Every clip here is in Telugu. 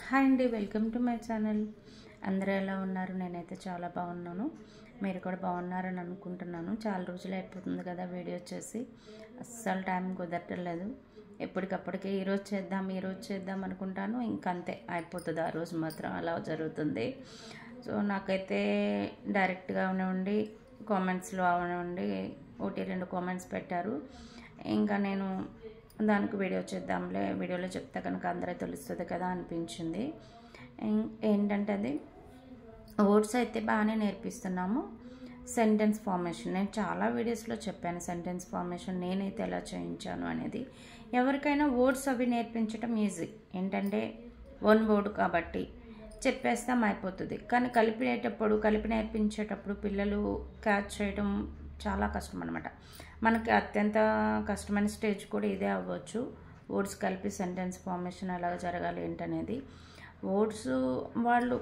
హాయ్ అండి, వెల్కమ్ టు మై ఛానల్. అందరూ ఎలా ఉన్నారు? నేనైతే చాలా బాగున్నాను. మీరు కూడా బాగున్నారని అనుకుంటున్నాను. చాలా రోజులు అయిపోతుంది కదా వీడియో చేసి, అస్సలు టైం కుదరట్లేదు. ఎప్పటికప్పటికే ఈరోజు చేద్దాం అనుకుంటాను, ఇంకంతే అయిపోతుంది. ఆ రోజు మాత్రం అలా జరుగుతుంది. సో నాకైతే డైరెక్ట్గా ఉండి కామెంట్స్లో అవనండి ఒకటి రెండు కామెంట్స్ పెట్టారు. ఇంకా నేను దానికి వీడియో చేద్దాంలే, వీడియోలో చెప్తే కనుక అందరూ తెలుస్తుంది కదా అనిపించింది. ఏంటంటే అది వర్డ్స్ అయితే బాగానే నేర్పిస్తున్నాము. సెంటెన్స్ ఫార్మేషన్ నేను చాలా వీడియోస్లో చెప్పాను. సెంటెన్స్ ఫార్మేషన్ నేనైతే ఎలా చేయించాను అనేది. ఎవరికైనా వర్డ్స్ అవి నేర్పించడం ఈజీ. ఏంటంటే వన్ వర్డ్ కాబట్టి చెప్పేస్తాం, అయిపోతుంది. కానీ కలిపి నేర్పించేటప్పుడు పిల్లలు క్యాచ్ చేయడం చాలా కష్టం అనమాట. మనకి అత్యంత కష్టమైన స్టేజ్ కూడా ఇదే అవ్వచ్చు. వర్డ్స్ కలిపి సెంటెన్స్ ఫార్మేషన్ ఎలాగ జరగాలి ఏంటనేది. వర్డ్స్ వాళ్ళు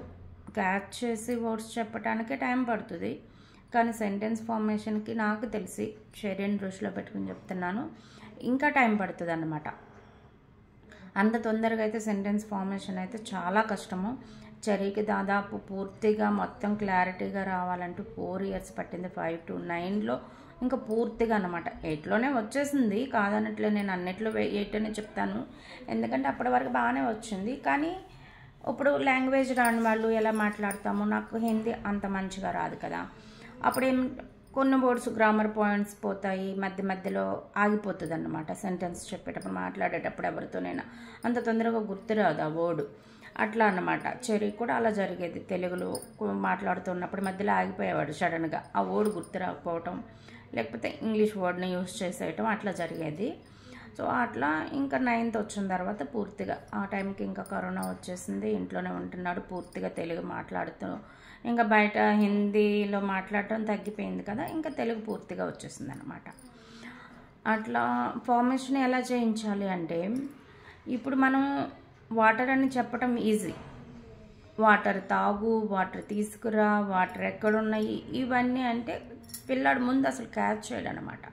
క్యాచ్ చేసి వర్డ్స్ చెప్పడానికే టైం పడుతుంది. కానీ సెంటెన్స్ ఫార్మేషన్కి నాకు తెలిసి చర్యను దృష్టిలో పెట్టుకుని చెప్తున్నాను, ఇంకా టైం పడుతుంది అన్నమాట. అంత తొందరగా అయితే సెంటెన్స్ ఫార్మేషన్ అయితే చాలా కష్టము. చర్యకి దాదాపు పూర్తిగా మొత్తం క్లారిటీగా రావాలంటూ 4 years పట్టింది. 5 to 9లో ఇంకా పూర్తిగా అన్నమాట. 8లోనే వచ్చేసింది కాదన్నట్లే. నేను అన్నిట్లో 8 అని చెప్తాను, ఎందుకంటే అప్పటి వరకు బాగానే వచ్చింది. కానీ ఇప్పుడు లాంగ్వేజ్ రాని వాళ్ళు ఎలా మాట్లాడతాము? నాకు హిందీ అంత మంచిగా రాదు కదా. అప్పుడేం కొన్ని వర్డ్స్ గ్రామర్ పాయింట్స్ పోతాయి, మధ్యలో ఆగిపోతుంది అన్నమాట. సెంటెన్స్ చెప్పేటప్పుడు మాట్లాడేటప్పుడు ఎవరితోనైనా అంత తొందరగా గుర్తురాదు ఆ వర్డ్. అట్లా అన్నమాట. చెర్రీ కూడా అలా జరిగేది. తెలుగులో మాట్లాడుతున్నప్పుడు మధ్యలో ఆగిపోయేవాడు సడన్గా, ఆ వర్డ్ గుర్తు రాకపోవటం, లేకపోతే ఇంగ్లీష్ వర్డ్ని యూజ్ చేసేయటం అట్లా జరిగేది. సో అట్లా ఇంకా 9th వచ్చిన తర్వాత పూర్తిగా ఆ టైంకి ఇంకా కరోనా వచ్చేసింది. ఇంట్లోనే ఉంటున్నాడు, పూర్తిగా తెలుగు మాట్లాడుతూ ఇంకా బయట హిందీలో మాట్లాడటం తగ్గిపోయింది కదా, ఇంకా తెలుగు పూర్తిగా వచ్చేసింది అనమాట. అట్లా ఫార్మేషన్ ఎలా చేయించాలి అంటే, ఇప్పుడు మనం వాటర్ అని చెప్పటం ఈజీ. వాటర్ తాగు, వాటర్ తీసుకురా, వాటర్ ఎక్కడున్నాయి ఇవన్నీ అంటే పిల్లాడు ముందు అసలు క్యాచ్ చేయడు అనమాట.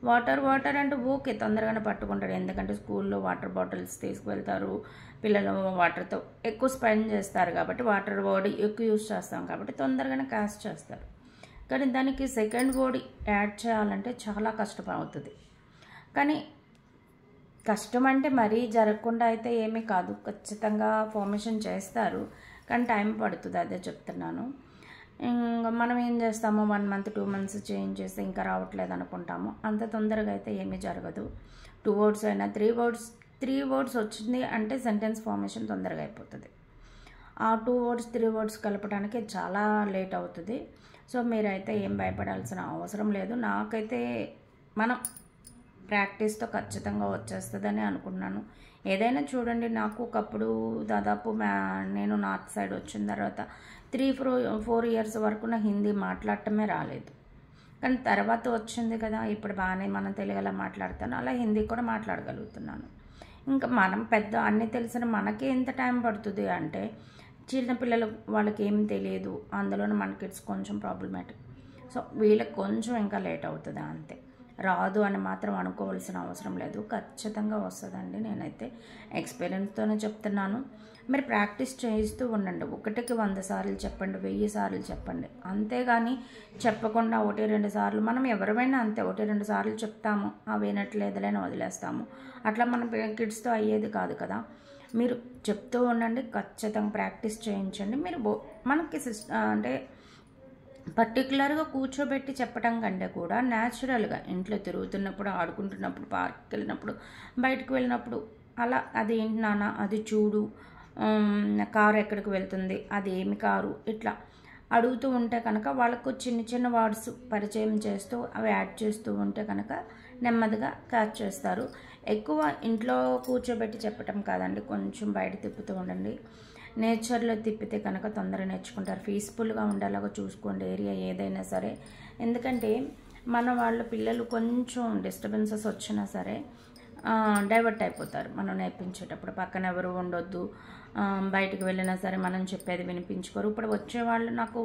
వాటర్ అంటే ఓకే, తొందరగానే పట్టుకుంటాడు. ఎందుకంటే స్కూల్లో వాటర్ బాటిల్స్ తీసుకువెళ్తారు, పిల్లలు వాటర్తో ఎక్కువ స్పెండ్ చేస్తారు కాబట్టి, వాటర్ వర్డ్ ఎక్కువ యూజ్ చేస్తాం కాబట్టి తొందరగానే క్యాచ్ చేస్తారు. కానీ దానికి సెకండ్ వర్డ్ యాడ్ చేయాలంటే చాలా కష్టం అవుతుంది. కానీ కష్టం అంటే మరీ జరగకుండా అయితే ఏమీ కాదు, ఖచ్చితంగా ఫార్మేషన్ చేస్తారు. కానీ టైం పడుతుంది, అదే చెప్తున్నాను. ఇంకా మనం ఏం చేస్తాము, 1 month 2 months చేంజ్ చేస్తే ఇంకా రావట్లేదు అనుకుంటాము. అంత తొందరగా అయితే ఏమీ జరగదు. 2 words అయినా 3 words వచ్చింది అంటే సెంటెన్స్ ఫార్మేషన్ తొందరగా అయిపోతుంది. ఆ 2 words 3 words కలపడానికి చాలా లేట్ అవుతుంది. సో మీరైతే ఏం భయపడాల్సిన అవసరం లేదు. నాకైతే మనం ప్రాక్టీస్తో ఖచ్చితంగా వచ్చేస్తుందని అనుకున్నాను. ఏదైనా చూడండి, నాకు ఒకప్పుడు దాదాపు నేను నార్త్ సైడ్ వచ్చిన తర్వాత 3-4 years వరకు నా హిందీ మాట్లాడటమే రాలేదు. కానీ తర్వాత వచ్చింది కదా, ఇప్పుడు బాగానే మనం తెలుగు ఎలా మాట్లాడతాను అలా హిందీ కూడా మాట్లాడగలుగుతున్నాను. ఇంకా మనం పెద్ద అన్నీ తెలిసిన మనకి ఎంత టైం పడుతుంది అంటే, చిన్నపిల్లలు వాళ్ళకి ఏం తెలియదు, అందులోనే మన కిడ్స్ కొంచెం ప్రాబ్లమాటిక్. సో వీళ్ళకి కొంచెం ఇంకా లేట్ అవుతుంది అంతే. రాదు అని మాత్రం అనుకోవాల్సిన అవసరం లేదు, ఖచ్చితంగా వస్తుందండి. నేనైతే ఎక్స్పీరియన్స్తోనే చెప్తున్నాను. మీరు ప్రాక్టీస్ చేయిస్తూ ఉండండి. 1కి 100 సార్లు చెప్పండి, 1000 సార్లు చెప్పండి. అంతేగాని చెప్పకుండా 1-2 సార్లు, మనం ఎవరైనా అంతే 1-2 సార్లు చెప్తాము, వినట్లేదులేని వదిలేస్తాము. అట్లా మన కిడ్స్తో అయ్యేది కాదు కదా. మీరు చెప్తూ ఉండండి, ఖచ్చితంగా ప్రాక్టీస్ చేయించండి. మీరు మనకి అంటే పర్టికులర్గా కూర్చోబెట్టి చెప్పడం కంటే కూడా న్యాచురల్గా ఇంట్లో తిరుగుతున్నప్పుడు, ఆడుకుంటున్నప్పుడు, పార్క్కి వెళ్ళినప్పుడు, బయటకు వెళ్ళినప్పుడు అలా అది ఏంటి నాన్న, అది చూడు, కారు ఎక్కడికి వెళ్తుంది, అది ఏమి కారు, ఇట్లా అడుగుతూ ఉంటే కనుక వాళ్ళకు చిన్న వర్డ్స్ పరిచయం చేస్తూ అవి యాడ్ చేస్తూ ఉంటే కనుక నెమ్మదిగా క్యాచ్ చేస్తారు. ఎక్కువ ఇంట్లో కూర్చోబెట్టి చెప్పటం కాదండి, కొంచెం బయట తిప్పుతూ ఉండండి. నేచర్లో తిప్పితే కనుక తొందరగా నేర్చుకుంటారు. పీస్ఫుల్గా ఉండేలాగా చూసుకోండి ఏరియా ఏదైనా సరే. ఎందుకంటే మన వాళ్ళ పిల్లలు కొంచెం డిస్టర్బెన్సెస్ వచ్చినా సరే డైవర్ట్ అయిపోతారు. మనం నేర్పించేటప్పుడు పక్కన ఎవరు ఉండొద్దు, బయటకు వెళ్ళినా సరే మనం చెప్పేది వినిపించుకోరు. ఇప్పుడు వచ్చేవాళ్ళు నాకు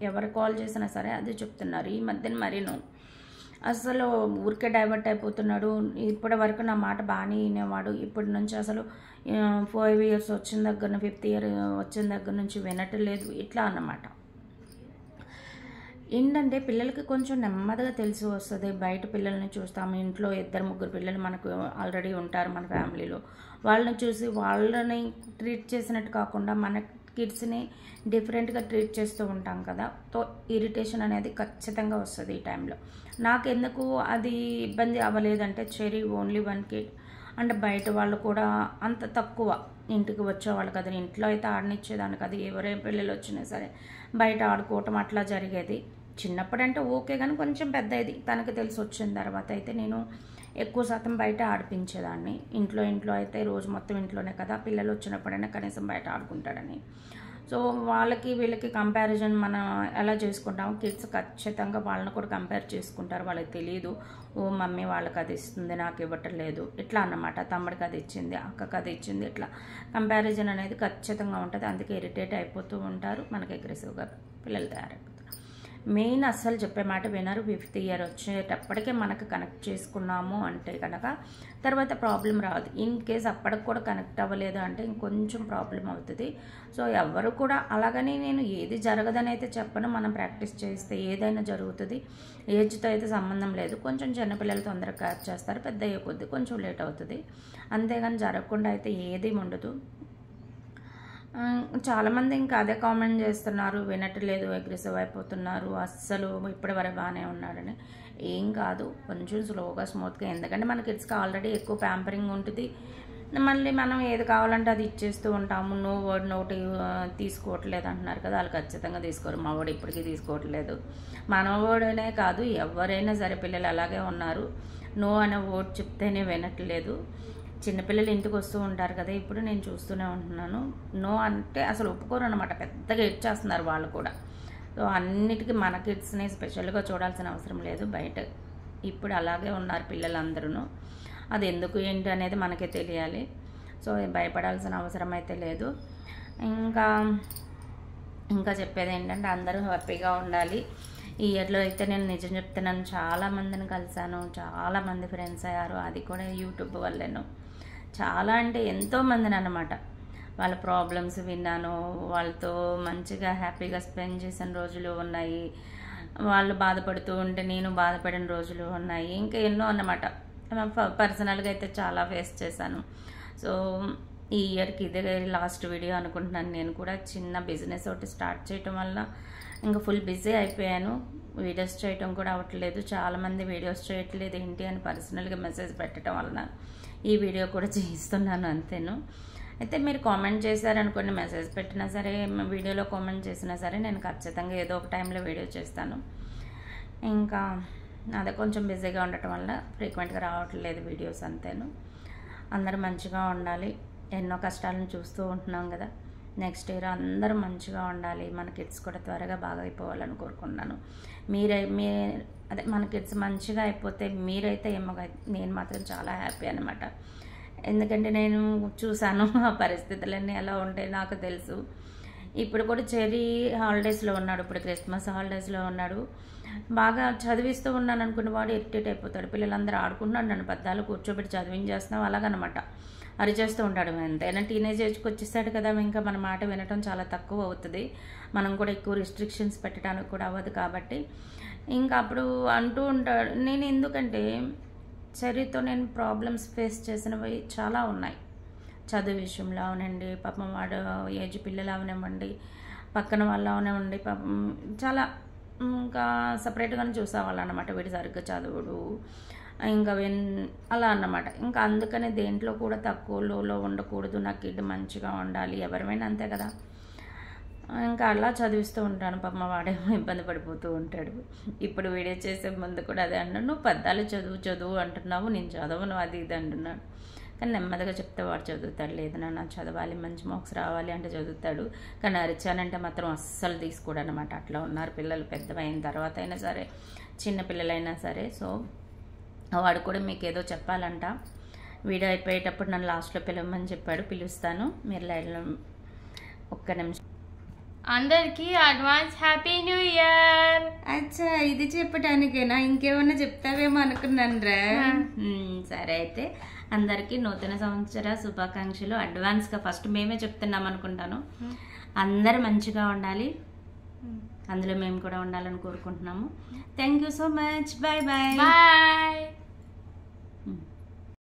ఎవరు కాల్ చేసినా సరే అదే చెప్తున్నారు ఈ మధ్యన. మరీను అసలు ఊరికే డైవర్ట్ అయిపోతున్నాడు. ఇప్పటి వరకు నా మాట బాగానే వినేవాడు, ఇప్పటి నుంచి అసలు 5 years వచ్చిన దగ్గర 5th year వచ్చిన దగ్గర నుంచి వినట్లేదు ఇట్లా అన్నమాట. ఏంటంటే పిల్లలకి కొంచెం నెమ్మదిగా తెలిసి వస్తుంది. బయట పిల్లల్ని చూస్తాము, ఇంట్లో 2-3 పిల్లలు మనకు ఆల్రెడీ ఉంటారు మన ఫ్యామిలీలో, వాళ్ళని చూసి వాళ్ళని ట్రీట్ చేసినట్టు కాకుండా మన కిడ్స్ని డిఫరెంట్గా ట్రీట్ చేస్తూ ఉంటాం కదా. సో ఇరిటేషన్ అనేది ఖచ్చితంగా వస్తుంది ఈ టైంలో. నాకెందుకు అది ఇబ్బంది అవ్వలేదంటే చెరీ ఓన్లీ 1 kid అండ్ బయట వాళ్ళు కూడా అంత తక్కువ ఇంటికి వచ్చేవాళ్ళు కదా. ఇంట్లో అయితే ఆడనిచ్చేదాన్ని కదా, ఎవరే పిల్లలు వచ్చినా సరే బయట ఆడుకోవటం అట్లా జరిగేది. చిన్నప్పుడంటే ఓకే, కానీ కొంచెం పెద్ద ఇది తనకు తెలిసి వచ్చిన తర్వాత అయితే నేను ఎక్కువ శాతం బయట ఆడిపించేదాన్ని. ఇంట్లో అయితే రోజు మొత్తం ఇంట్లోనే కదా, పిల్లలు వచ్చినప్పుడైనా కనీసం బయట ఆడుకుంటాడని. సో వాళ్ళకి వీళ్ళకి కంపారిజన్ మనం ఎలా చేసుకుంటాము, కిడ్స్ ఖచ్చితంగా వాళ్ళని కూడా కంపేర్ చేసుకుంటారు. వాళ్ళకి తెలియదు, ఓ మమ్మీ వాళ్ళకి అది ఇస్తుంది నాకు ఇవ్వటం లేదు ఇట్లా అన్నమాట, తమ్ముడికి అది ఇచ్చింది అక్కకి అది ఇచ్చింది, ఇట్లా కంపారిజన్ అనేది ఖచ్చితంగా ఉంటుంది. అందుకే ఇరిటేట్ అయిపోతూ ఉంటారు, మనకి అగ్రెసివ్గా పిల్లలు తయారైపోతారు. మెయిన్ అస్సలు చెప్పే మాట వినరు. 5th year వచ్చేటప్పటికే మనకు కనెక్ట్ చేసుకున్నాము అంటే కనుక తర్వాత ప్రాబ్లం రాదు. ఇన్ కేస్ అప్పటికి కూడా కనెక్ట్ అవ్వలేదు అంటే ఇంకొంచెం ప్రాబ్లం అవుతుంది. సో ఎవరు కూడా అలాగని నేను ఏది జరగదని అయితే చెప్పను, మనం ప్రాక్టీస్ చేస్తే ఏదైనా జరుగుతుంది. ఏజ్తో అయితే సంబంధం లేదు. కొంచెం చిన్నపిల్లలు తొందరగా క్యాచ్ చేస్తారు, పెద్ద అయ్యే కొద్దీ కొంచెం లేట్ అవుతుంది, అంతేగాని జరగకుండా అయితే ఏది ఉండదు. చాలామంది ఇంకా అదే కామెంట్ చేస్తున్నారు, వినట్లేదు, అగ్రెసివ్ అయిపోతున్నారు, అస్సలు ఇప్పటి వరకు బాగానే ఉన్నాడని. ఏం కాదు, కొంచెం స్లోగా స్మూత్గా, ఎందుకంటే మన కిడ్స్కి ఆల్రెడీ ఎక్కువ ప్యాంపరింగ్ ఉంటుంది. మళ్ళీ మనం ఏది కావాలంటే అది ఇచ్చేస్తూ ఉంటాము. నో వర్డ్ నోటి తీసుకోవట్లేదు అంటున్నారు కదా, వాళ్ళు ఖచ్చితంగా తీసుకోరు. మా వాడు ఇప్పటికీ తీసుకోవట్లేదు. మన వాడనే కాదు, ఎవరైనా సరే పిల్లలు అలాగే ఉన్నారు. నో అనే వర్డ్ చెప్తేనే వినట్లేదు. చిన్నపిల్లలు ఇంటికి వస్తూ ఉంటారు కదా, ఇప్పుడు నేను చూస్తూనే ఉంటున్నాను, నో అంటే అసలు ఒప్పుకోరు అనమాట, పెద్దగా ఇచ్చేస్తున్నారు వాళ్ళు కూడా. సో అన్నిటికీ మన కిడ్స్ని స్పెషల్గా చూడాల్సిన అవసరం లేదు. బయట ఇప్పుడు అలాగే ఉన్నారు పిల్లలందరూ. అది ఎందుకు ఏంటి అనేది మనకే తెలియాలి. సో భయపడాల్సిన అవసరం అయితే లేదు. ఇంకా చెప్పేది ఏంటంటే అందరూ హ్యాపీగా ఉండాలి. ఈ ఇయర్లో అయితే నేను నిజం చెప్తున్నాను, చాలామందిని కలిశాను, చాలామంది ఫ్రెండ్స్ అయ్యారు, అది కూడా యూట్యూబ్ వల్లేను. చాలా అంటే ఎంతోమందిని అన్నమాట. వాళ్ళ ప్రాబ్లమ్స్ విన్నాను, వాళ్ళతో మంచిగా హ్యాపీగా స్పెండ్ చేసిన రోజులు ఉన్నాయి, వాళ్ళు బాధపడుతూ ఉంటే నేను బాధపడిన రోజులు ఉన్నాయి, ఇంకా ఎన్నో అన్నమాట. పర్సనల్గా అయితే చాలా ఫేస్ చేశాను. సో ఈ ఇయర్కి ఇదే లాస్ట్ వీడియో అనుకుంటున్నాను. నేను కూడా చిన్న బిజినెస్ ఒకటి స్టార్ట్ చేయటం వల్ల ఇంకా ఫుల్ బిజీ అయిపోయాను, వీడియోస్ చేయటం కూడా అవ్వట్లేదు. చాలామంది వీడియోస్ చేయట్లేదు ఏంటి అని పర్సనల్గా మెసేజ్ పెట్టడం వలన ఈ వీడియో కూడా చేయిస్తున్నాను అంతేను. అయితే మీరు కామెంట్ చేశారనుకోండి, మెసేజ్ పెట్టినా సరే, వీడియోలో కామెంట్ చేసినా సరే, నేను ఖచ్చితంగా ఏదో ఒక టైంలో వీడియో చేస్తాను. ఇంకా అదే కొంచెం బిజీగా ఉండటం వల్ల ఫ్రీక్వెంట్గా రావట్లేదు వీడియోస్ అంతేను. అందరూ మంచిగా ఉండాలి. ఎన్నో కష్టాలను చూస్తూ ఉంటున్నాం కదా, నెక్స్ట్ ఇయర్ అందరూ మంచిగా ఉండాలి. మన కిడ్స్ కూడా త్వరగా బాగా అయిపోవాలని కోరుకుంటున్నాను. అదే మన కిడ్స్ మంచిగా అయిపోతే మీరైతే ఏమో, నేను మాత్రం చాలా హ్యాపీ అనమాట. ఎందుకంటే నేను చూశాను ఆ పరిస్థితులన్నీ ఎలా ఉంటాయి నాకు తెలుసు. ఇప్పుడు కూడా చెరీ హాలిడేస్లో ఉన్నాడు, ఇప్పుడు క్రిస్మస్ హాలిడేస్లో ఉన్నాడు. బాగా చదివిస్తూ ఉన్నాను అనుకున్న వాడు ఇరిటేట్ అయిపోతాడు. పిల్లలందరూ ఆడుకుంటున్నాడు, నన్ను పద్దాలు కూర్చోబెట్టి చదివించేస్తున్నాం అలాగనమాట, అరిచేస్తూ ఉంటాడు. ఎంతైనా టీనేజ్ ఏజ్కి వచ్చేసాడు కదా, ఇంకా మన మాట వినటం చాలా తక్కువ అవుతుంది. మనం కూడా ఎక్కువ రిస్ట్రిక్షన్స్ పెట్టడానికి కూడా అవ్వదు కాబట్టి ఇంకా అప్పుడు అంటూ ఉంటాడు. నేను ఎందుకంటే చరితో నేను ప్రాబ్లమ్స్ ఫేస్ చేసినవి చాలా ఉన్నాయి. చదువు విషయంలో అవనండి, పాపం వాడు ఏజ్ పిల్లలు అవనివ్వండి, పక్కన వాళ్ళు అవనివ్వండి, పాపం చాలా ఇంకా సపరేట్గానే చూసేవాళ్ళు అన్నమాట. వీడు సరిగ్గా చదువుడు, ఇంకా అలా అన్నమాట. ఇంకా అందుకనే దేంట్లో కూడా తక్కువలో ఉండకూడదు, నా కిడ్ మంచిగా ఉండాలి, ఎవరిమైనా అంతే కదా. ఇంకా అలా చదివిస్తూ ఉంటాను. పాపం వాడేమో ఇబ్బంది పడిపోతూ ఉంటాడు. ఇప్పుడు వీడియో చేసే ముందు కూడా అదే అన్నాడు, నువ్వు పద్దాలు చదువు అంటున్నావు, నేను చదవను అది ఇది అంటున్నాడు. కానీ నెమ్మదిగా చెప్తే వాడు చదువుతాడు. లేదు నాన్న చదవాలి, మంచి మార్క్స్ రావాలి అంటే చదువుతాడు. కానీ అరిచానంటే మాత్రం అస్సలు తీసుకోడు అనమాట. అట్లా ఉన్నారు పిల్లలు, పెద్దవైన తర్వాత అయినా సరే, చిన్న పిల్లలైనా సరే. సో వాడు కూడా మీకు ఏదో చెప్పాలంట. వీడియో అయిపోయేటప్పుడు నన్ను లాస్ట్లో పిలవమని చెప్పాడు, పిలుస్తాను, మీరు లైన్లో ఒక్క నిమిషం. అందరికి అడ్వాన్స్ హ్యాపీ న్యూ ఇయర్. అచ్చా, ఇది చెప్పడానికేనా? ఇంకేమన్నా చెప్తావేమో అనుకున్నాను రా. సరే అయితే అందరికీ నూతన సంవత్సర శుభాకాంక్షలు అడ్వాన్స్గా. ఫస్ట్ మేమే చెప్తున్నాం అనుకుంటాను. అందరు మంచిగా ఉండాలి, అందులో మేము కూడా ఉండాలని కోరుకుంటున్నాము. Thank you so much. Bye bye. Bye.